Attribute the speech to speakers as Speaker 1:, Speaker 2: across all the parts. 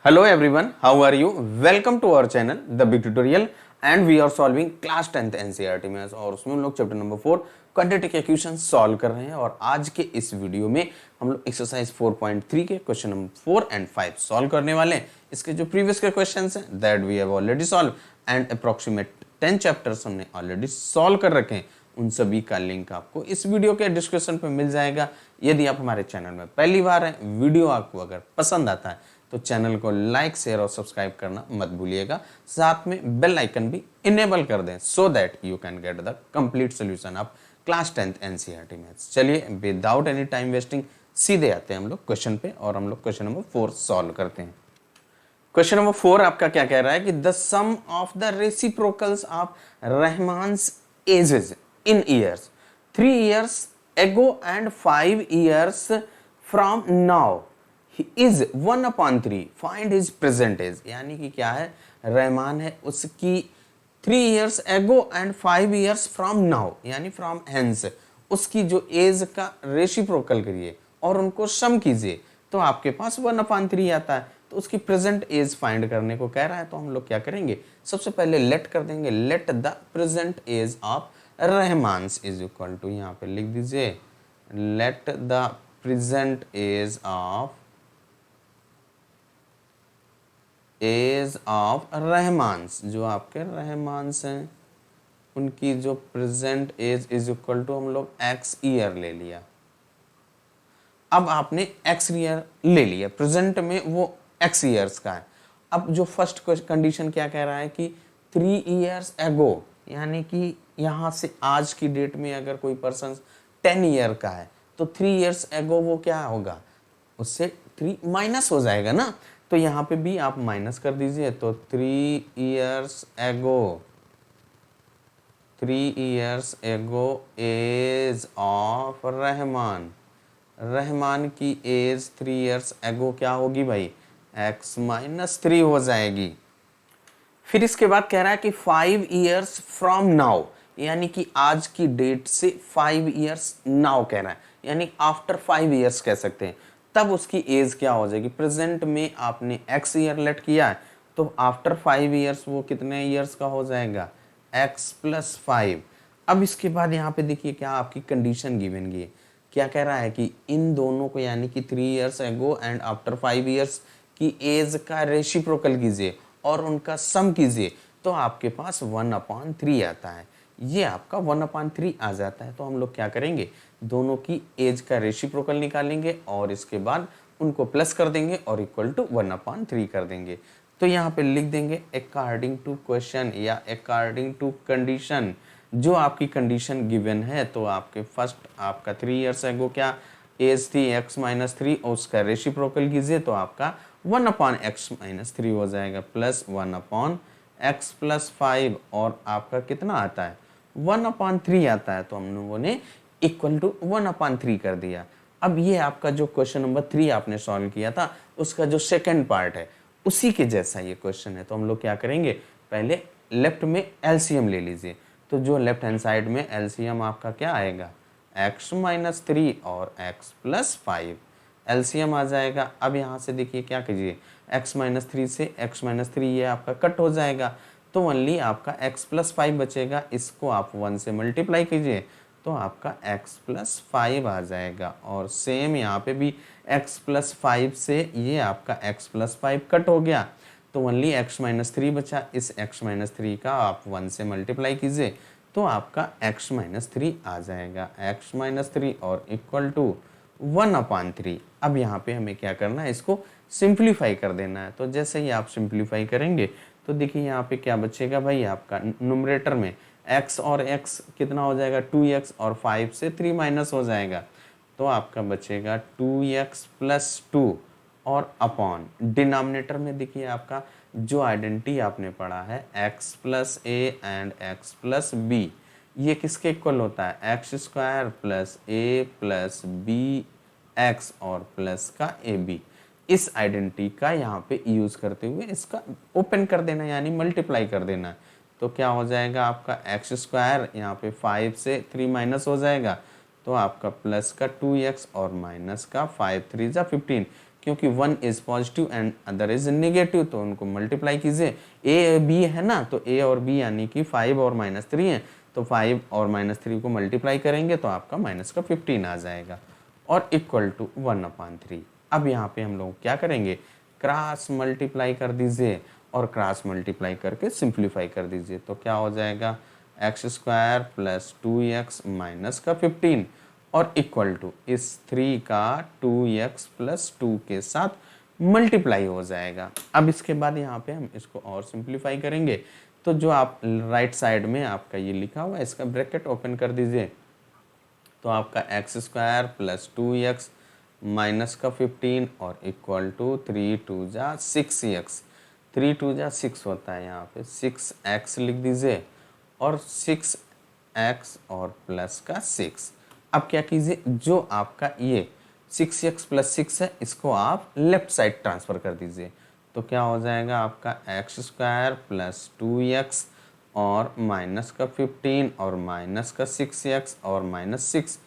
Speaker 1: Hello everyone, how are you? Welcome to our channel, The Big Tutorial, and we are solving class 10th NCERT maths और उसमें हम लोग chapter number 4 quadratic equations solve कर रहे हैं। और आज के इस वीडियो में हम लोग एक्सरसाइज 4.3 के क्वेश्चन नंबर 4 एंड 5 सॉल्व करने वाले हैं। इसके जो प्रीवियस के क्वेश्चंस हैं that we have already solve and approximate 10 chapters हमने ऑलरेडी सॉल्व कर रखे हैं। उन सभी का लिंक आपको इस वीडियो के डिस्क्रिप्शन पे मिल जाएगा। यदि आप हमारे चैनल में पहली बार हैं, वीडियो आपको अगर पसंद आता है तो चैनल को लाइक शेयर और सब्सक्राइब करना मत भूलिएगा। साथ में बेल आइकन भी इनेबल कर दें so that you can get the complete solution of class 10th NCERT maths. चलिए विदाउट एनी टाइम वेस्टिंग सीधे आते हैं हम लोग क्वेश्चन पे और हम लोग क्वेश्चन नंबर 4 सॉल्व करते हैं। क्वेश्चन नंबर 4 आपका क्या कह रहा है कि the sum of the reciprocals of Rahman's ages in years 3 years ago and 5 years from now is 1/3 find his present age। यानी कि क्या है, रहमान है, उसकी 3 years ago and 5 years from now यानी from hence उसकी जो एज का रेसिप्रोकल करिए और उनको सम कीजिए तो आपके पास 1/3 आता है। तो उसकी प्रेजेंट एज फाइंड करने को कह रहा है। तो हम लोग क्या करेंगे, सबसे पहले लेट कर देंगे, let the present age of Rahman's is equal to, यहाँ पे लिख दीजिए let the present age of Rahman's, जो आपके रहमान्स हैं उनकी जो present age is equal to हम लोग एक्स ईयर ले लिया। अब आपने एक्स ईयर ले लिया, प्रेजेंट में वो एक्स ईयर्स का है। अब जो फर्स्ट कंडीशन क्या कह रहा है कि 3 years ago यानी कि यहाँ से आज की डेट में अगर कोई पर्सन 10 ईयर का है तो 3 years ago वो क्या होगा, उससे 3 माइनस हो जाएगा ना। तो यहाँ पे भी आप माइनस कर दीजिए। तो 3 years ago age of Rahman, Rahman की एज 3 years ago क्या होगी भाई, x-3 हो जाएगी। फिर इसके बाद कह रहा है कि 5 years from now यानी कि आज की डेट से 5 years now कह रहा है, यानी आफ्टर 5 years कह सकते हैं। तब उसकी एज क्या हो जाएगी, प्रेजेंट में आपने x ईयर लेट किया है तो आफ्टर 5 years वो कितने ईयर्स का हो जाएगा, x+5। अब इसके बाद यहाँ पे देखिए क्या आपकी कंडीशन गिवन की है, क्या कह रहा है कि इन दोनों को यानी कि 3 years ago and after 5 years की एज का रेसिप्रोकल कीजिए और उनका सम कीजिए तो आपके पास 1/3 आता है। ये आपका 1/3 आ जाता है। तो हम लोग क्या करेंगे, दोनों की एज का रेसिप्रोकल निकालेंगे और इसके बाद उनको प्लस कर देंगे और इक्वल टू 1/3 कर देंगे। तो यहाँ पे लिख देंगे अकॉर्डिंग टू क्वेश्चन या अकॉर्डिंग टू कंडीशन, जो आपकी कंडीशन गिवन है। तो आपके फर्स्ट आपका 3 years ago क्या एज थी x-3 और उसका रेसिप्रोकल कीजिए तो आपका 1/x-3 हो जाएगा प्लस 1/x+5 और आपका कितना आता है 1/3 आता है। तो हम लोगों ने इक्वल टू 1/3 कर दिया। अब ये आपका जो क्वेश्चन नंबर 3 आपने सॉल्व किया था उसका जो सेकंड पार्ट है उसी के जैसा ये क्वेश्चन है। तो हम लोग क्या करेंगे, पहले लेफ्ट में एलसीएम ले लीजिए। तो जो लेफ्ट हैंड साइड में एलसीएम आपका क्या आएगा, x-3 और x+5 एलसीएम आ जाएगा। अब यहाँ से देखिए क्या कीजिए, x-3 से x-3 ये आपका कट हो जाएगा तो ओनली आपका x+5 बचेगा। इसको आप 1 से मल्टीप्लाई कीजिए तो आपका x+5 आ जाएगा। और सेम यहाँ पे भी x+5 से ये आपका x+5 कट हो गया तो ओनली x-3 बचा। इस x-3 का आप 1 से मल्टीप्लाई कीजिए तो आपका x-3 आ जाएगा, x-3 और इक्वल टू 1/3। अब यहाँ पे हमें क्या करना है, इसको सिंप्लीफाई कर देना है। तो जैसे ही आप सिंप्लीफाई करेंगे तो देखिए यहाँ पे क्या बचेगा भाई, आपका न्यूमरेटर में x और x कितना हो जाएगा 2x और 5 से 3 माइनस हो जाएगा तो आपका बचेगा 2x+2 और अपॉन डिनोमिनेटर में देखिए आपका जो आइडेंटिटी आपने पढ़ा है x+a एंड x+b ये किसके इक्वल होता है, x² + a + bx और प्लस का ab। इस आइडेंटिटी का यहाँ पे यूज करते हुए इसका ओपन कर देना यानी मल्टीप्लाई कर देना। तो क्या हो जाएगा आपका x² यहाँ पे 5 से 3 माइनस हो जाएगा तो आपका प्लस का 2x और माइनस का 5 3 जा 15 क्योंकि one is positive and other is negative, तो उनको मल्टीप्लाई कीजिए। ए बी है ना, तो ए और बी यानी कि 5 और -3 है, तो 5 और -3 को मल्टीप्लाई करेंगे तो आपका माइनस का 15 आ जाएगा और इक्वल टू 1/3। अब यहाँ पे हम लोग क्या करेंगे, क्रॉस मल्टीप्लाई कर दीजिए और क्रॉस मल्टीप्लाई करके सिंप्लीफाई कर दीजिए। तो क्या हो जाएगा, x² + 2x माइनस का 15 और इक्वल टू इस 3 का 2x + 2 के साथ मल्टीप्लाई हो जाएगा। अब इसके बाद यहाँ पे हम इसको और सिंप्लीफाई करेंगे, तो जो आप राइट साइड में आपका ये लिखा हुआ है इसका ब्रैकेट ओपन कर दीजिए, तो आपका x² + 2x माइनस का 15 और इक्वल टू 3 2 जा 6x, 3 2 जा 6 होता है, यहाँ पे 6x लिख दीजिए और 6x और प्लस का 6। अब क्या कीजिए, जो आपका ये 6x + 6 है इसको आप लेफ्ट साइड ट्रांसफ़र कर दीजिए, तो क्या हो जाएगा आपका x² + 2x और माइनस का 15 और माइनस का 6x और -6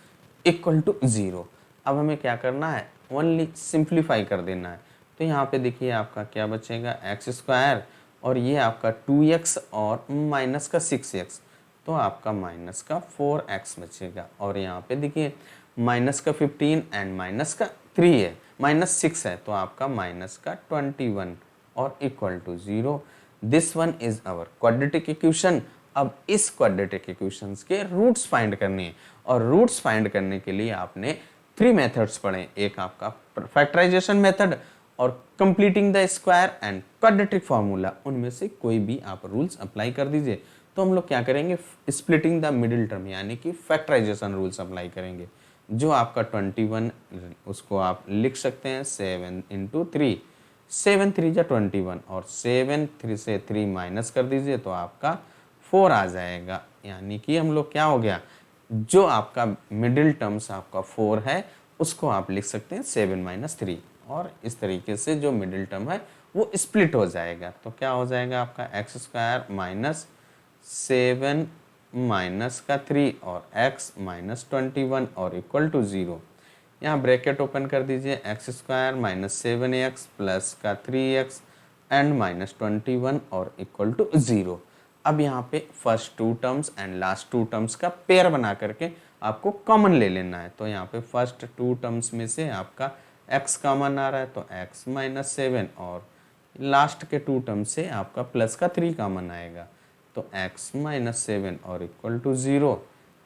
Speaker 1: इक्वल टू 0। अब हमें क्या करना है, ओनली सिंप्लीफाई कर देना है। तो यहाँ पे देखिए आपका क्या बचेगा, x² और ये आपका 2x और माइनस का 6x, तो आपका माइनस का 4x बचेगा। और यहाँ पे देखिए माइनस का 15 एंड माइनस का 3 है, -6 है, तो आपका माइनस का 21 और equal to 0। This one is our quadratic equation. अब इस क्वाड्रेटिक इक्वेशंस के रूट्स फाइंड करने हैं, और रूट्स फाइंड करने के लिए आपने 3 मेथड्स पढ़े, एक आपका फैक्टराइजेशन मेथड और completing the square and quadratic formula. उनमें से कोई भी आप रूल्स अप्लाई कर दीजिए। तो हम लोग क्या करेंगे, स्प्लिटिंग द मिडिल टर्म यानी कि फैक्टराइजेशन रूल्स अप्लाई करेंगे। जो आपका 21 उसको आप लिख सकते हैं 7 × 3, 7 3 जा 21 और 7 3 से 3 माइनस कर दीजिए तो आपका 4 आ जाएगा। यानी कि हम लोग क्या हो गया, जो आपका मिडिल टर्म्स आपका 4 है उसको आप लिख सकते हैं 7 - 3, और इस तरीके से जो मिडिल टर्म है वो स्प्लिट हो जाएगा। तो क्या हो जाएगा आपका x² - 7 माइनस का 3 और x - 21 और इक्वल टू 0। यहाँ ब्रैकेट ओपन कर दीजिए, x² - 7x प्लस का 3x एंड -21 और इक्वल टू 0। अब यहाँ पे first 2 terms and last 2 terms का पेयर बना करके आपको कॉमन ले लेना है। तो यहाँ पे फर्स्ट 2 टर्म्स में से आपका x कॉमन आ रहा है, तो x - 7 और लास्ट के 2 टर्म्स से आपका प्लस का 3 कॉमन आएगा, तो x - 7 और इक्वल टू 0।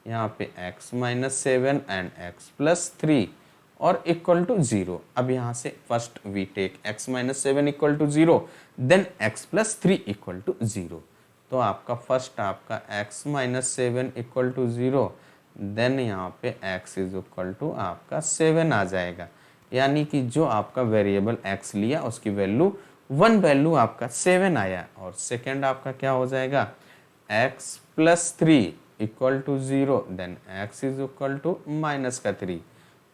Speaker 1: यहाँ पे x - 7 एंड x + 3 और इक्वल टू 0। अब यहाँ से first we take x - 7 equal to 0, then x + 3 equal to 0। तो आपका फर्स्ट आपका x - 7 इक्वल टू 0, देन यहाँ पे x इज इक्वल टू आपका 7 आ जाएगा। यानी कि जो आपका वेरिएबल x लिया उसकी वैल्यू 1 वैल्यू आपका 7 आया, और सेकेंड आपका क्या हो जाएगा x + 3 equal to 0, then x is equal to -3।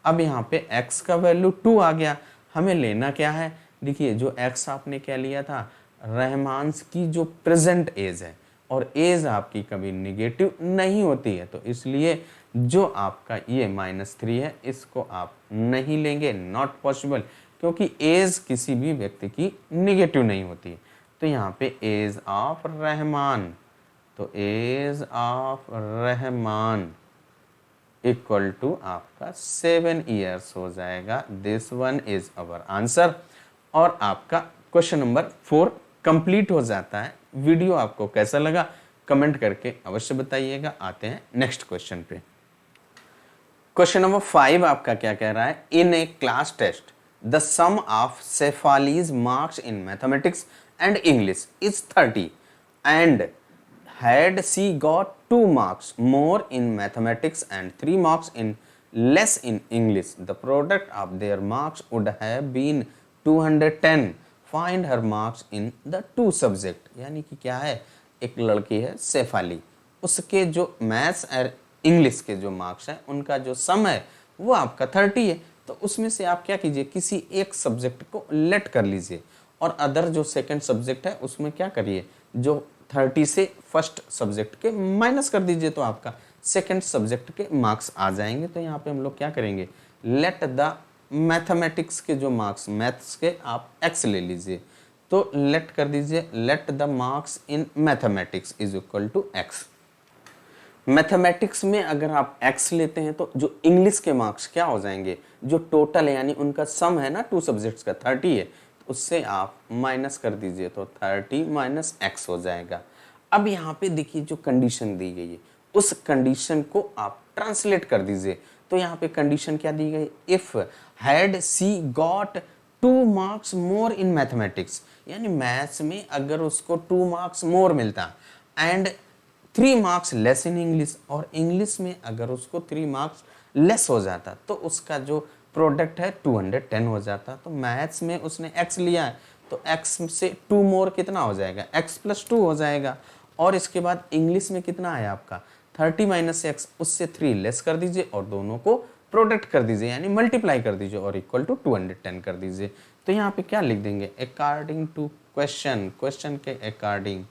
Speaker 1: अब यहाँ पे x का वैल्यू 2 आ गया। हमें लेना क्या है, देखिए जो x आपने क्या लिया था, रहमान्स की जो प्रेजेंट एज है, और एज आपकी कभी निगेटिव नहीं होती है, तो इसलिए जो आपका ये -3 है इसको आप नहीं लेंगे, नॉट पॉसिबल, क्योंकि एज किसी भी व्यक्ति की निगेटिव नहीं होती। तो यहाँ पे एज ऑफ रहमान, तो age of Rahman equal to आपका 7 ईयर्स हो जाएगा। This one is our answer. और आपका क्वेश्चन नंबर 4 कंप्लीट हो जाता है। वीडियो आपको कैसा लगा कमेंट करके अवश्य बताइएगा। आते हैं नेक्स्ट क्वेश्चन पे। क्वेश्चन नंबर 5 आपका क्या कह रहा है, in a class test the sum of Shefali's marks in mathematics and English is 30 and had she got 2 marks more in mathematics and 3 marks in less in English, the product of their marks would have been 210. Find her marks in the 2 subject। यानी कि क्या है, एक लड़की है शेफाली, उसके जो maths और इंग्लिश के जो मार्क्स हैं उनका जो सम है वो आपका 30 है। तो उसमें से आप क्या कीजिए, किसी एक सब्जेक्ट को लेट कर लीजिए, और अदर जो सेकंड सब्जेक्ट है उसमें क्या करिए, जो 30 से फर्स्ट सब्जेक्ट के माइनस कर दीजिए, तो आपका सेकंड सब्जेक्ट के मार्क्स आ जाएंगे। तो यहाँ पे हम लोग क्या करेंगे, लेट द मैथमेटिक्स के जो मार्क्स, मैथ्स के आप x ले लीजिए, तो लेट कर दीजिए, let the marks in mathematics is equal to x। Mathematics में अगर आप x लेते हैं तो जो इंग्लिश के मार्क्स क्या हो जाएंगे, जो टोटल है यानी उनका सम है ना 2 सब्जेक्ट्स का 30 है, तो उससे आप माइनस कर दीजिए तो 30 माइनस x हो जाएगा। अब यहाँ पे देखिए जो कंडीशन दी गई है उस कंडीशन को आप ट्रांसलेट कर दीजिए। तो यहाँ पे कंडीशन क्या दी गई, if had C got 2 marks more in mathematics, यानी मैथ्स में अगर उसको 2 मार्क्स मोर मिलता and 3 marks less in English, और इंग्लिश में अगर उसको 3 मार्क्स लेस हो जाता तो उसका जो प्रोडक्ट है 210 हो जाता। तो मैथ्स में उसने x लिया है तो x से 2 मोर कितना हो जाएगा, x प्लस 2 हो जाएगा। और इसके बाद इंग्लिश में कितना है आपका 30 माइनस एक्स, उससे 3 लेस कर दीजिए और दोनों को प्रोडक्ट कर दीजिए यानी मल्टीप्लाई कर दीजिए और इक्वल टू 210 कर दीजिए। तो यहाँ पे क्या लिख देंगे, अकॉर्डिंग टू क्वेश्चन, क्वेश्चन के अकॉर्डिंग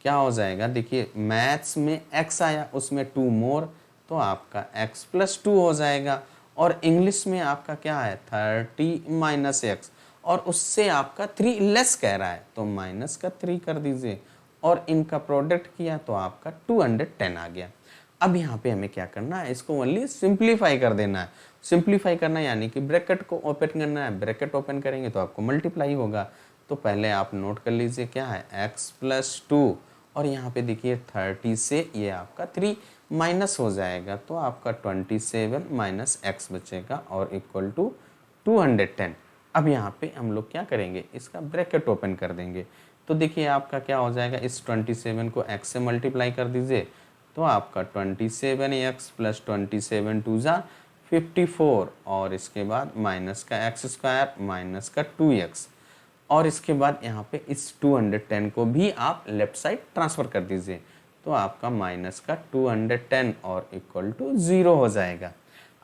Speaker 1: क्या हो जाएगा, देखिए मैथ्स में x आया उसमें 2 मोर तो आपका x प्लस 2 हो जाएगा, और इंग्लिश में आपका क्या है 30 माइनस एक्स और उससे आपका 3 लेस कह रहा है तो माइनस का 3 कर दीजिए और इनका प्रोडक्ट किया तो आपका 210 आ गया। अब यहाँ पे हमें क्या करना है, इसको ओनली सिंप्लीफाई कर देना है। सिंप्लीफाई करना है यानी कि ब्रैकेट को ओपन करना है, ब्रैकेट ओपन करेंगे तो आपको मल्टीप्लाई होगा। तो पहले आप नोट कर लीजिए क्या है x प्लस 2 और यहाँ पे देखिए 30 से ये आपका 3 माइनस हो जाएगा तो आपका 27 माइनस एक्स बचेगा और इक्वल टू 210। अब यहाँ पे हम लोग क्या करेंगे, इसका ब्रैकेट ओपन कर देंगे। तो देखिए आपका क्या हो जाएगा, इस 27 को x से मल्टीप्लाई कर दीजिए तो आपका 27x प्लस 27 टू जा 54 और इसके बाद माइनस का एक्स स्क्वायर माइनस का 2x और इसके बाद यहाँ पे इस 210 को भी आप लेफ्ट साइड ट्रांसफ़र कर दीजिए तो आपका माइनस का 210 और इक्वल टू 0 हो जाएगा।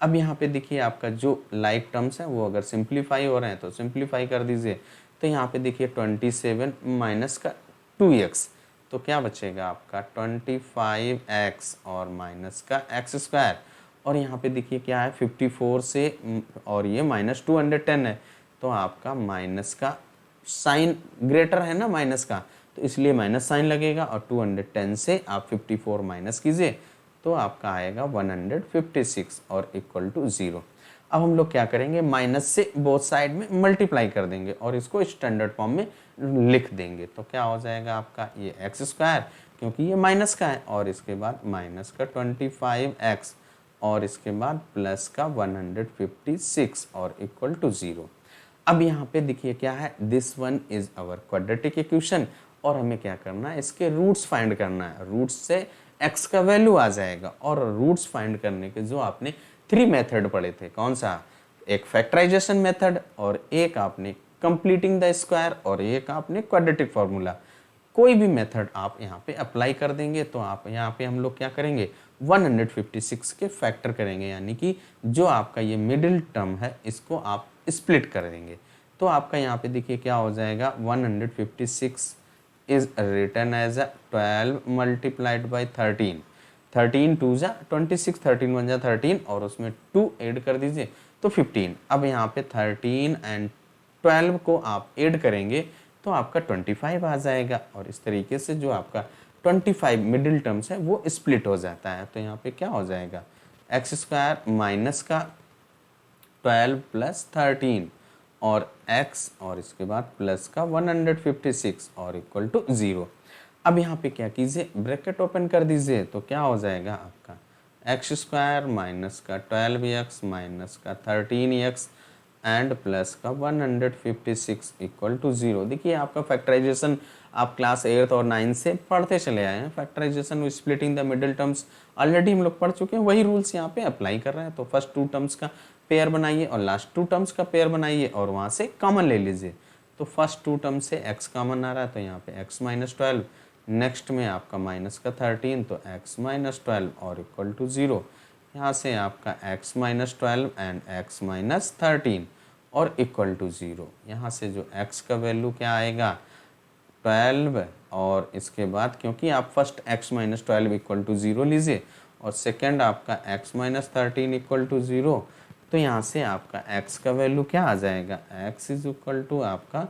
Speaker 1: अब यहाँ पे देखिए आपका जो लाइक टर्म्स है वो अगर सिंप्लीफाई हो रहे हैं तो सिंप्लीफाई कर दीजिए। तो यहाँ पे देखिए 27 माइनस का 2x तो क्या बचेगा आपका 25x और माइनस का एक्स स्क्वायर और यहाँ पे देखिए क्या है 54 से और ये माइनस 210 है तो आपका माइनस का साइन ग्रेटर है ना माइनस का तो इसलिए माइनस साइन लगेगा और 210 से आप 54 माइनस कीजिए तो आपका आएगा 156 और इक्वल टू 0। अब हम लोग क्या करेंगे, माइनस से बोथ साइड में मल्टीप्लाई कर देंगे और इसको स्टैंडर्ड फॉर्म में लिख देंगे तो क्या हो जाएगा आपका ये एक्स स्क्वायर क्योंकि ये माइनस का है और इसके बाद माइनस का 25x और इसके बाद प्लस का 156 और इक्वल टू 0। अब यहाँ पे देखिए क्या है, this one is our quadratic equation और हमें क्या करना है, इसके रूट्स फाइंड करना है। रूट्स से x का वैल्यू आ जाएगा और रूट्स फाइंड करने के जो आपने 3 मेथड पढ़े थे, कौन सा, एक फैक्टराइजेशन मेथड और एक आपने कंप्लीटिंग द स्क्वायर और एक आपने क्वाड्रेटिक फार्मूला। कोई भी मेथड आप यहाँ पे अप्लाई कर देंगे तो आप यहाँ पे हम लोग क्या करेंगे 156 के फैक्टर करेंगे यानी कि जो आपका ये मिडिल टर्म है इसको आप स्प्लिट कर देंगे तो आपका यहाँ पे देखिए क्या हो जाएगा 156 is written as 12 multiplied by 13, 13 two जा 26, 13 1 जा 13 और उसमें 2 ऐड कर दीजिए तो 15। अब यहाँ पे 13 एंड 12 को आप ऐड करेंगे तो आपका 25 आ जाएगा और इस तरीके से जो आपका 25 मिडिल टर्म्स है वो स्प्लिट हो जाता है। तो यहाँ पे क्या हो जाएगा एक्स स्क्वायर माइनस का 12 प्लस 13 और x और इसके बाद प्लस का 156 और इक्वल टू 0। अब यहाँ पे क्या कीजिए ब्रैकेट ओपन कर दीजिए तो क्या हो जाएगा आपका एक्स स्क्वायर माइनस का 12x माइनस का 13x एंड प्लस का 156 इक्वल टू 0। देखिए आपका फैक्टराइजेशन आप क्लास 8 और 9 से पढ़ते चले आए हैं। Factorisation with splitting the middle terms already हम लोग पढ़ चुके हैं, वही रूल्स यहाँ पे अप्लाई कर रहे हैं। तो फर्स्ट 2 टर्म्स का पेयर बनाइए और लास्ट 2 टर्म्स का पेयर बनाइए और वहाँ से कॉमन ले लीजिए। तो फर्स्ट 2 टर्म से x कॉमन आ रहा है तो यहाँ पे x माइनस 12, नेक्स्ट में आपका माइनस का 13 तो x माइनस 12 और इक्वल टू 0। यहाँ से आपका x minus 12 and x minus 13 और इक्वल टू 0। यहाँ से जो x का वैल्यू क्या आएगा 12 और इसके बाद क्योंकि आप first x minus 12 equal to 0 लीजिए और सेकेंड आपका x माइनस 13 इक्वल टू 0 तो यहाँ से आपका x का वैल्यू क्या आ जाएगा, x इज इक्वल टू आपका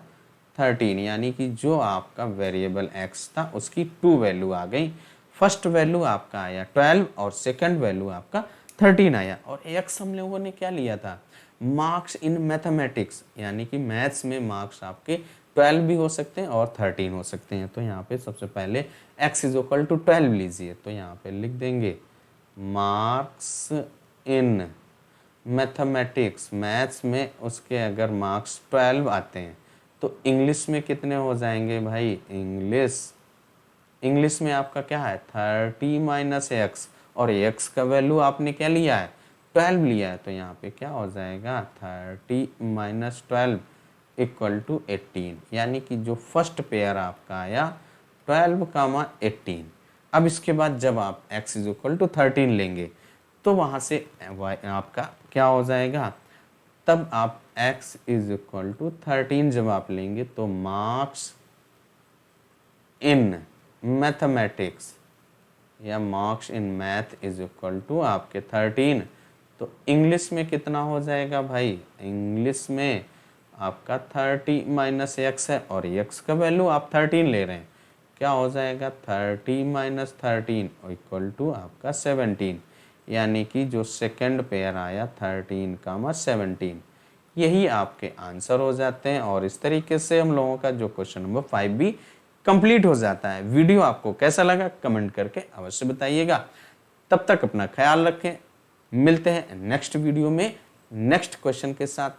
Speaker 1: 13, यानी कि जो आपका वेरिएबल x था उसकी 2 वैल्यू आ गई। फर्स्ट वैल्यू आपका आया 12 और सेकंड वैल्यू आपका 13 आया। और x हम लोगों ने क्या लिया था, मार्क्स इन मैथमेटिक्स, यानी कि मैथ्स में मार्क्स आपके 12 भी हो सकते हैं और 13 हो सकते हैं। तो यहाँ पे सबसे पहले x इज इक्वल टू 12 लीजिए, तो यहाँ पे लिख देंगे मार्क्स इन मैथमेटिक्स, मैथ्स में उसके अगर मार्क्स 12 आते हैं तो इंग्लिश में कितने हो जाएंगे भाई, इंग्लिश में आपका क्या है 30 माइनस एक्स, और x का वैल्यू आपने क्या लिया है 12 लिया है, तो यहाँ पे क्या हो जाएगा 30 माइनस 12 इक्वल टू 18, यानी कि जो फर्स्ट पेयर आपका आया 12, 18। अब इसके बाद जब आप x इज इक्वल टू 13 लेंगे तो वहाँ से आपका क्या हो जाएगा, तब आप x इज इक्वल टू 13 जब आप लेंगे तो मार्क्स इन मैथमेटिक्स या marks in math is equal to आपके 13। तो इंग्लिश में कितना हो जाएगा भाई, इंग्लिश में आपका 30 माइनस एक्स है और x का वैल्यू आप 13 ले रहे हैं, क्या हो जाएगा 30 माइनस 13 इक्वल टू आपका 17, यानी कि जो सेकंड पेयर आया 13, 17, यही आपके आंसर हो जाते हैं। और इस तरीके से हम लोगों का जो क्वेश्चन नंबर 5 भी कंप्लीट हो जाता है। वीडियो आपको कैसा लगा कमेंट करके अवश्य बताइएगा। तब तक अपना ख्याल रखें, मिलते हैं नेक्स्ट वीडियो में नेक्स्ट क्वेश्चन के साथ।